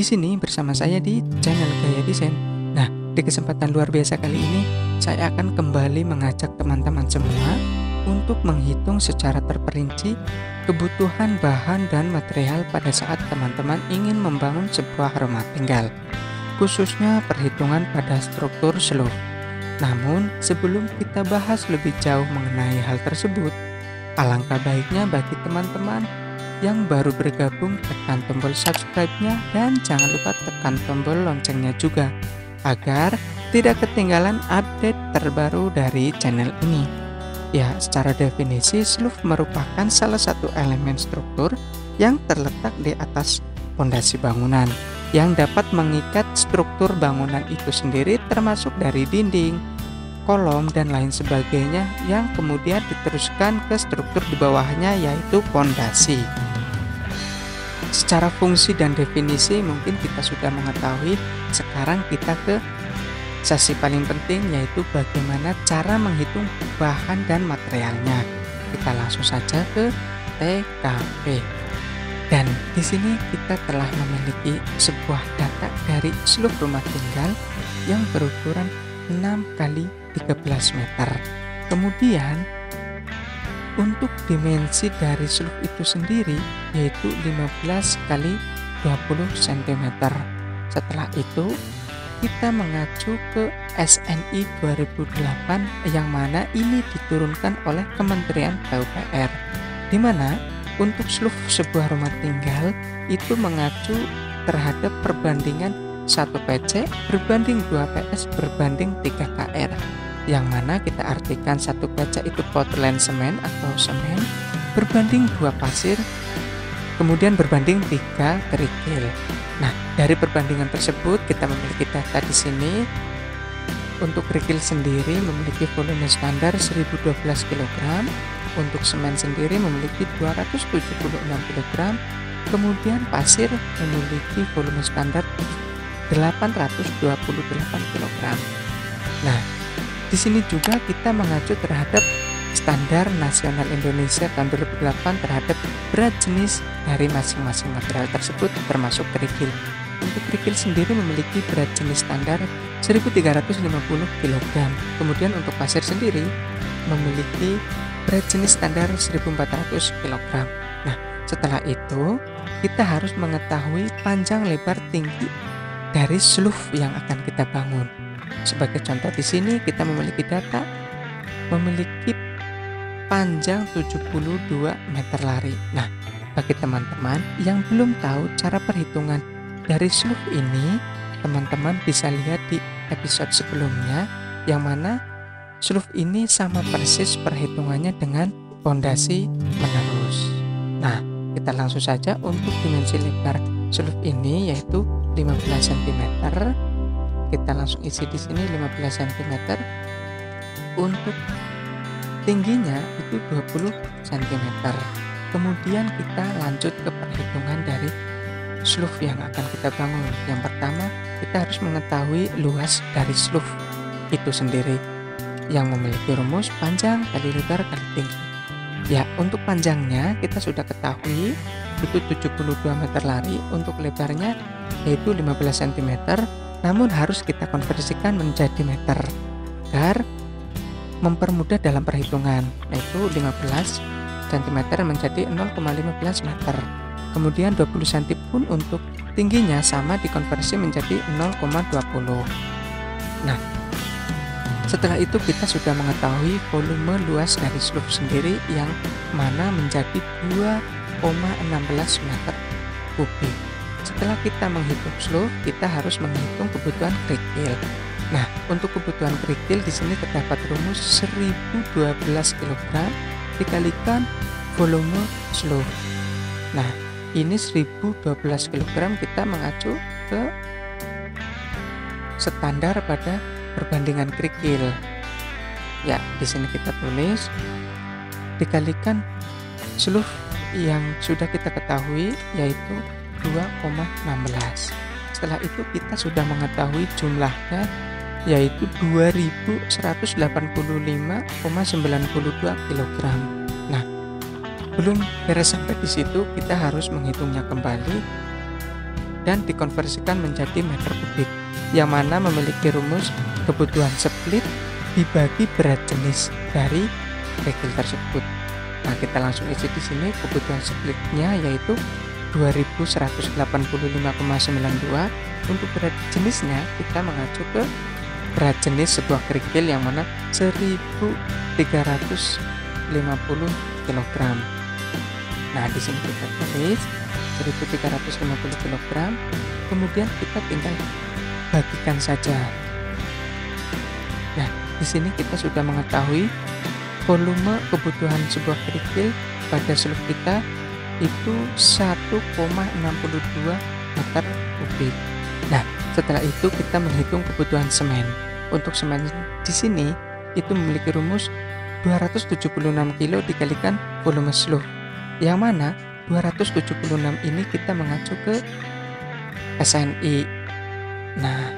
di sini bersama saya di channel Gaya Desain. Nah, di kesempatan luar biasa kali ini, saya akan kembali mengajak teman-teman semua untuk menghitung secara terperinci kebutuhan bahan dan material pada saat teman-teman ingin membangun sebuah rumah tinggal, khususnya perhitungan pada struktur slope. Namun, sebelum kita bahas lebih jauh mengenai hal tersebut, alangkah baiknya bagi teman-teman yang baru bergabung, tekan tombol subscribe-nya dan jangan lupa tekan tombol loncengnya juga agar tidak ketinggalan update terbaru dari channel ini. Ya, secara definisi slope merupakan salah satu elemen struktur yang terletak di atas fondasi bangunan yang dapat mengikat struktur bangunan itu sendiri, termasuk dari dinding, kolom, dan lain sebagainya yang kemudian diteruskan ke struktur di bawahnya, yaitu fondasi. Secara fungsi dan definisi mungkin kita sudah mengetahui. Sekarang kita ke sesi paling penting, yaitu bagaimana cara menghitung bahan dan materialnya. Kita langsung saja ke TKP. Dan di sini kita telah memiliki sebuah data dari slope rumah tinggal yang berukuran 6 kali 13 meter. Kemudian untuk dimensi dari slope itu sendiri yaitu 15 kali 20 cm. Setelah itu kita mengacu ke SNI 2008 yang mana ini diturunkan oleh Kementerian PUPR, di mana untuk slope sebuah rumah tinggal itu mengacu terhadap perbandingan 1 PC berbanding 2 PS berbanding 3 KR, yang mana kita artikan 1 PC itu Portland semen atau semen berbanding 2 pasir, kemudian berbanding 3 kerikil. Nah, dari perbandingan tersebut kita memiliki data di sini. Untuk kerikil sendiri memiliki volume standar 1012 kg, untuk semen sendiri memiliki 276 kg, kemudian pasir memiliki volume standar 828 kg. Nah, di sini juga kita mengacu terhadap standar nasional Indonesia tahun 2008 terhadap berat jenis dari masing-masing material tersebut, termasuk kerikil. Untuk kerikil sendiri memiliki berat jenis standar 1350 kg. Kemudian untuk pasir sendiri memiliki berat jenis standar 1400 kg. Nah, setelah itu kita harus mengetahui panjang, lebar, tinggi dari slope yang akan kita bangun. Sebagai contoh di sini kita memiliki data memiliki panjang 72 meter lari. Nah, bagi teman-teman yang belum tahu cara perhitungan dari slope ini, teman-teman bisa lihat di episode sebelumnya yang mana slope ini sama persis perhitungannya dengan fondasi menerus. Nah, kita langsung saja untuk dimensi lebar slope ini yaitu 15 cm. Kita langsung isi di sini 15 cm. Untuk tingginya itu 20 cm. Kemudian kita lanjut ke perhitungan dari slope yang akan kita bangun. Yang pertama, kita harus mengetahui luas dari slope itu sendiri yang memiliki rumus panjang kali lebar kali tinggi. Ya, untuk panjangnya kita sudah ketahui itu 72 meter lari, untuk lebarnya yaitu 15 cm, namun harus kita konversikan menjadi meter agar mempermudah dalam perhitungan, yaitu 15 cm menjadi 0,15 meter. Kemudian 20 cm pun untuk tingginya sama dikonversi menjadi 0,20. Nah, setelah itu kita sudah mengetahui volume luas dari slope sendiri yang mana menjadi 2,16 meter kubik. Setelah kita menghitung slope, kita harus menghitung kebutuhan kerikil. Nah, untuk kebutuhan kerikil di sini terdapat rumus 1012 kg dikalikan volume slope. Nah, ini 1012 kg kita mengacu ke standar pada perbandingan kerikil. Ya, di sini kita tulis dikalikan slope yang sudah kita ketahui yaitu 2,16. Setelah itu kita sudah mengetahui jumlahnya yaitu 2185,92 kg. Nah, belum beres sampai di situ, kita harus menghitungnya kembali dan dikonversikan menjadi meter kubik, yang mana memiliki rumus kebutuhan split dibagi berat jenis dari kerikil tersebut. Nah, kita langsung isi di sini kebutuhan splitnya yaitu 2185,92. Untuk berat jenisnya kita mengacu ke berat jenis sebuah kerikil yang mana 1350 kg. Nah, di sini kita tulis 1350 kg, kemudian kita tinggal bagikan saja. Nah, di sini kita sudah mengetahui volume kebutuhan sebuah kerikil pada seluk kita itu 1,62 meter kubik. Nah, setelah itu kita menghitung kebutuhan semen. Untuk semen di sini itu memiliki rumus 276 kilo dikalikan volume seluk, yang mana 276 ini kita mengacu ke SNI. Nah,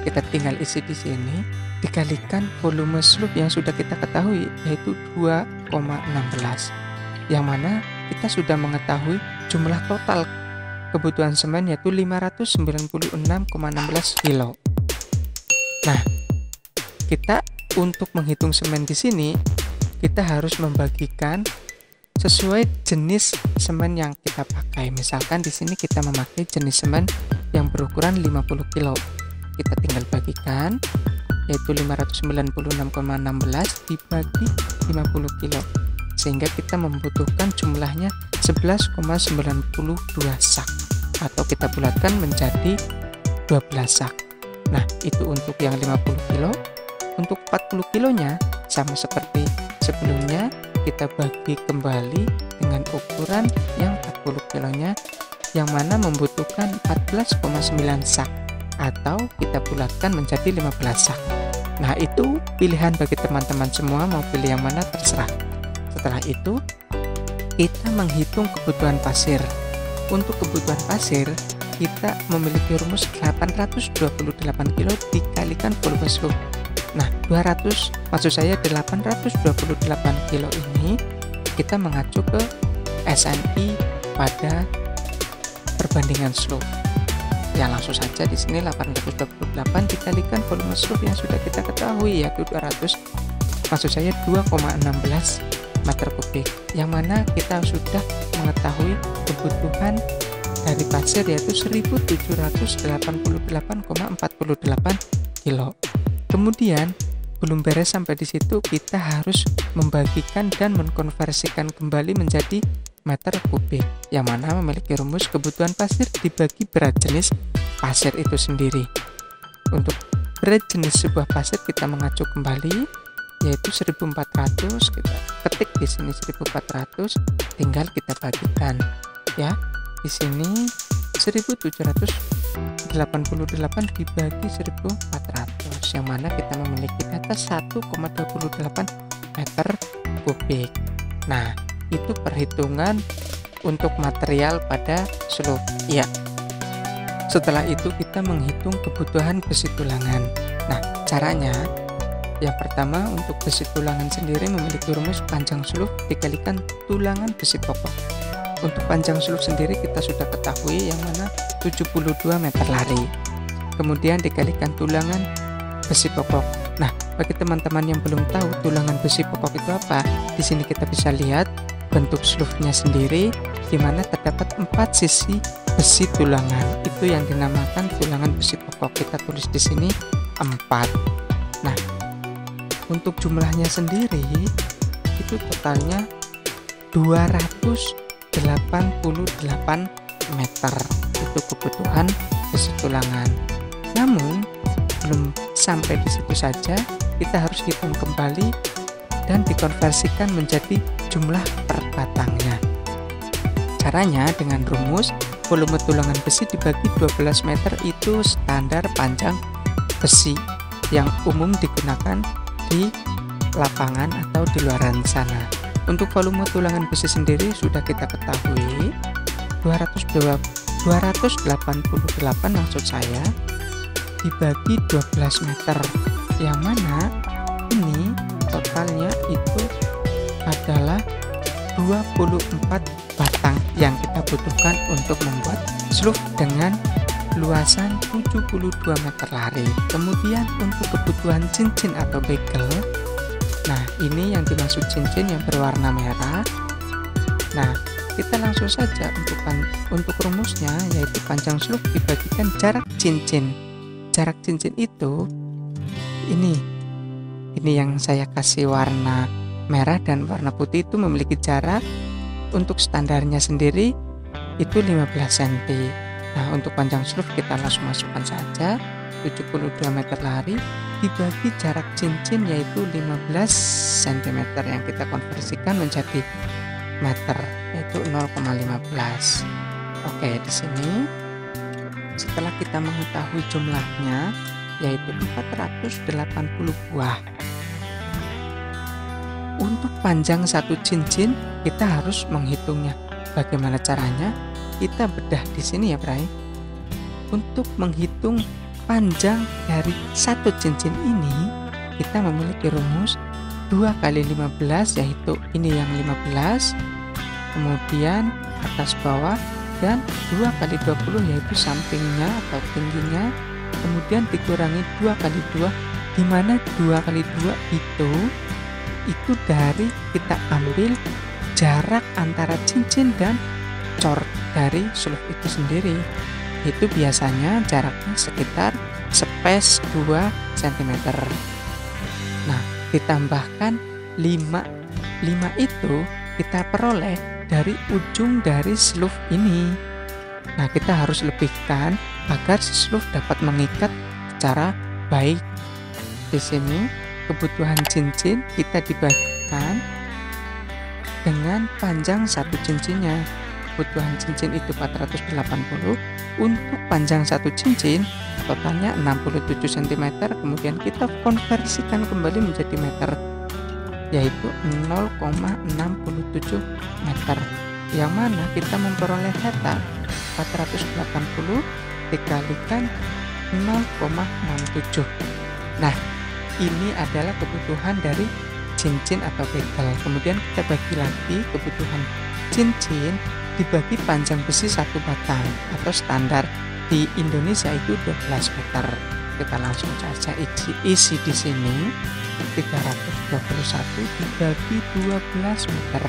kita tinggal isi di sini dikalikan volume seluk yang sudah kita ketahui yaitu 2,16, yang mana kita sudah mengetahui jumlah total kebutuhan semen yaitu 596,16 kilo. Nah, kita untuk menghitung semen di sini kita harus membagikan sesuai jenis semen yang kita pakai. Misalkan di sini kita memakai jenis semen yang berukuran 50 kilo. Kita tinggal bagikan yaitu 596,16 dibagi 50 kilo. Sehingga kita membutuhkan jumlahnya 11,92 sak, atau kita bulatkan menjadi 12 sak. Nah, itu untuk yang 50 kilo. Untuk 40 kilonya sama seperti sebelumnya, kita bagi kembali dengan ukuran yang 40 kilonya, yang mana membutuhkan 14,9 sak, atau kita bulatkan menjadi 15 sak. Nah, itu pilihan bagi teman-teman semua, mau pilih yang mana terserah. Setelah itu kita menghitung kebutuhan pasir. Untuk kebutuhan pasir kita memiliki rumus 828 kilo dikalikan volume seluk. Nah, 828 kilo ini kita mengacu ke SNI pada perbandingan seluk. Ya, langsung saja di sini 828 dikalikan volume seluk yang sudah kita ketahui yaitu 2,16 meter kubik, yang mana kita sudah mengetahui kebutuhan dari pasir yaitu 1788,48 kilo. Kemudian belum beres sampai di situ, kita harus membagikan dan mengkonversikan kembali menjadi meter kubik, yang mana memiliki rumus kebutuhan pasir dibagi berat jenis pasir itu sendiri. Untuk berat jenis sebuah pasir kita mengacu kembali yaitu 1400, kita ketik di sini 1400, tinggal kita bagikan ya. Di sini 1788 dibagi 1400, yang mana kita memiliki data 1,28 meter kubik. Nah, itu perhitungan untuk material pada seluk. Ya. Setelah itu kita menghitung kebutuhan besi tulangan. Nah, caranya yang pertama, untuk besi tulangan sendiri memiliki rumus panjang seluk dikalikan tulangan besi pokok. Untuk panjang seluk sendiri kita sudah ketahui yang mana 72 meter lari. Kemudian dikalikan tulangan besi pokok. Nah, bagi teman-teman yang belum tahu tulangan besi pokok itu apa, di sini kita bisa lihat bentuk seluknya sendiri, di mana terdapat 4 sisi besi tulangan. Itu yang dinamakan tulangan besi pokok. Kita tulis di sini 4. Nah, untuk jumlahnya sendiri itu totalnya 288 meter. Itu kebutuhan besi tulangan. Namun belum sampai di situ saja, kita harus hitung kembali dan dikonversikan menjadi jumlah per batangnya. Caranya dengan rumus volume tulangan besi dibagi 12 meter itu standar panjang besi yang umum digunakan di lapangan atau di luaran sana. Untuk volume tulangan besi sendiri sudah kita ketahui 288 maksud saya dibagi 12 meter, yang mana ini totalnya itu adalah 24 batang yang kita butuhkan untuk membuat seluk dengan luasan 72 meter lari. Kemudian untuk kebutuhan cincin atau bagel, nah ini yang dimaksud cincin yang berwarna merah. Nah, kita langsung saja untuk rumusnya, yaitu panjang slope dibagikan jarak cincin. Jarak cincin itu ini yang saya kasih warna merah dan warna putih itu memiliki jarak untuk standarnya sendiri itu 15 cm. Nah, untuk panjang slope kita langsung masukkan saja 72 meter lari dibagi jarak cincin yaitu 15 cm yang kita konversikan menjadi meter yaitu 0,15. Oke, di sini setelah kita mengetahui jumlahnya yaitu 480 buah. Untuk panjang satu cincin kita harus menghitungnya. Bagaimana caranya? Kita bedah di sini ya, Bray. Untuk menghitung panjang dari satu cincin ini, kita memiliki rumus 2 kali 15 yaitu ini yang 15, kemudian atas bawah, dan 2 kali 20 yaitu sampingnya atau tingginya, kemudian dikurangi 2 kali 2, di mana 2 kali 2 itu dari kita ambil jarak antara cincin dan cor dari slope itu sendiri. Itu biasanya jaraknya sekitar space 2 cm. Nah, ditambahkan 5 itu kita peroleh dari ujung dari slope ini. Nah, kita harus lebihkan agar slope dapat mengikat secara baik. Di sini kebutuhan cincin kita dibagikan dengan panjang satu cincinnya. Kebutuhan cincin itu 480. Untuk panjang satu cincin totalnya 67 cm, kemudian kita konversikan kembali menjadi meter yaitu 0,67 meter, yang mana kita memperoleh data 480 dikalikan 0,67. Nah, ini adalah kebutuhan dari cincin atau bagel. Kemudian kita bagi lagi kebutuhan cincin dibagi panjang besi satu batang atau standar di Indonesia itu 12 meter. Kita langsung saja isi di sini 321 dibagi 12 meter.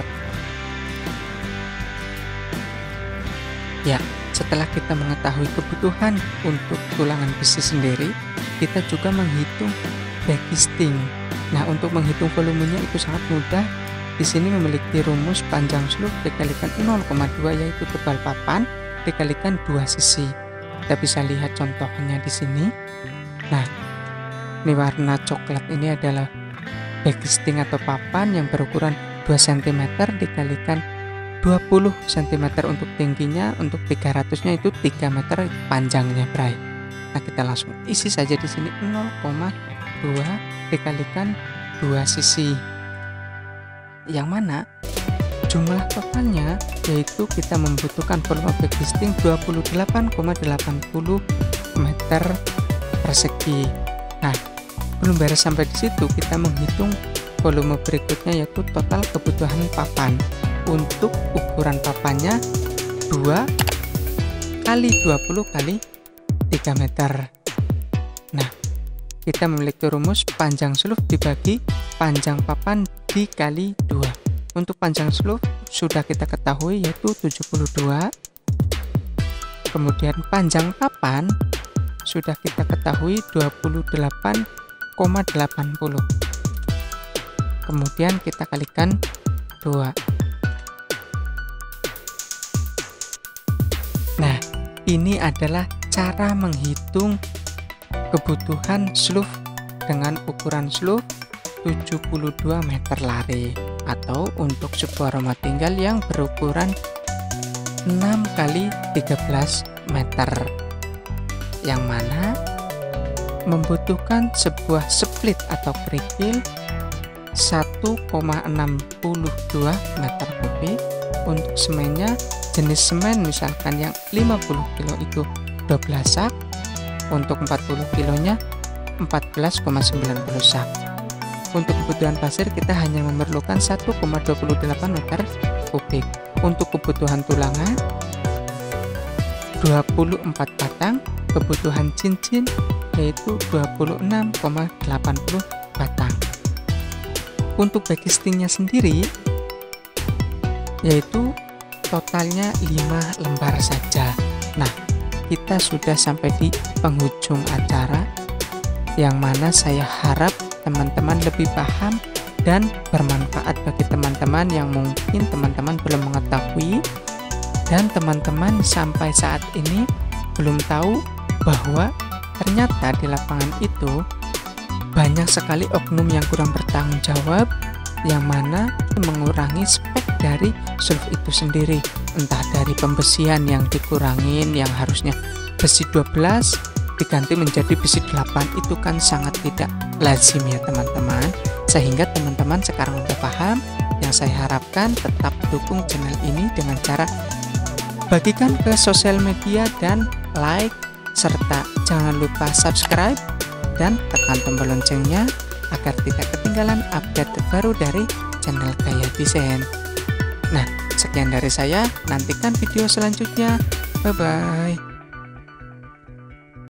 Ya, setelah kita mengetahui kebutuhan untuk tulangan besi sendiri, kita juga menghitung backcasting. Nah, untuk menghitung volumenya itu sangat mudah. Di sini memiliki rumus panjang slope dikalikan 0,2 yaitu tebal papan dikalikan 2 sisi. Kita bisa lihat contohnya di sini. Nah, ini warna coklat ini adalah backcasting atau papan yang berukuran 2 cm dikalikan 20 cm untuk tingginya, untuk 300-nya itu 3 meter panjangnya, Bray. Nah, kita langsung isi saja di sini 0,2 dikalikan 2 sisi. Yang mana jumlah totalnya yaitu kita membutuhkan volume backcasting 28,80 meter persegi. Nah, belum beres sampai di situ, kita menghitung volume berikutnya yaitu total kebutuhan papan. Untuk ukuran papannya 2 kali 20 kali 3 meter. Nah, kita memiliki rumus panjang slope dibagi panjang papan dikali 2. Untuk panjang slope sudah kita ketahui yaitu 72. Kemudian panjang papan sudah kita ketahui 28,80. Kemudian kita kalikan 2. Nah, ini adalah cara menghitung kebutuhan slope dengan ukuran slope 72 meter lari, atau untuk sebuah rumah tinggal yang berukuran 6 kali 13 meter, yang mana membutuhkan sebuah split atau kerikil 1,62 meter kubik. Untuk semennya jenis semen misalkan yang 50 kilo itu 12 sak, untuk 40 kilonya 14,90 sak. Untuk kebutuhan pasir kita hanya memerlukan 1,28 meter kubik. Untuk kebutuhan tulangan 24 batang, kebutuhan cincin yaitu 26,80 batang. Untuk backing sendiri yaitu totalnya 5 lembar saja. Nah, kita sudah sampai di penghujung acara, yang mana saya harap teman-teman lebih paham dan bermanfaat bagi teman-teman yang mungkin teman-teman belum mengetahui, dan teman-teman sampai saat ini belum tahu bahwa ternyata di lapangan itu banyak sekali oknum yang kurang bertanggung jawab, yang mana mengurangi spek dari sulf itu sendiri. Entah dari pembesian yang dikurangin, yang harusnya besi 12 diganti menjadi besi 8, itu kan sangat tidak lazim ya teman-teman. Sehingga teman-teman sekarang udah paham. Yang saya harapkan tetap dukung channel ini dengan cara bagikan ke sosial media dan like, serta jangan lupa subscribe dan tekan tombol loncengnya agar tidak ketinggalan update terbaru dari channel Gaya Desain. Nah, sekian dari saya, nantikan video selanjutnya. Bye-bye.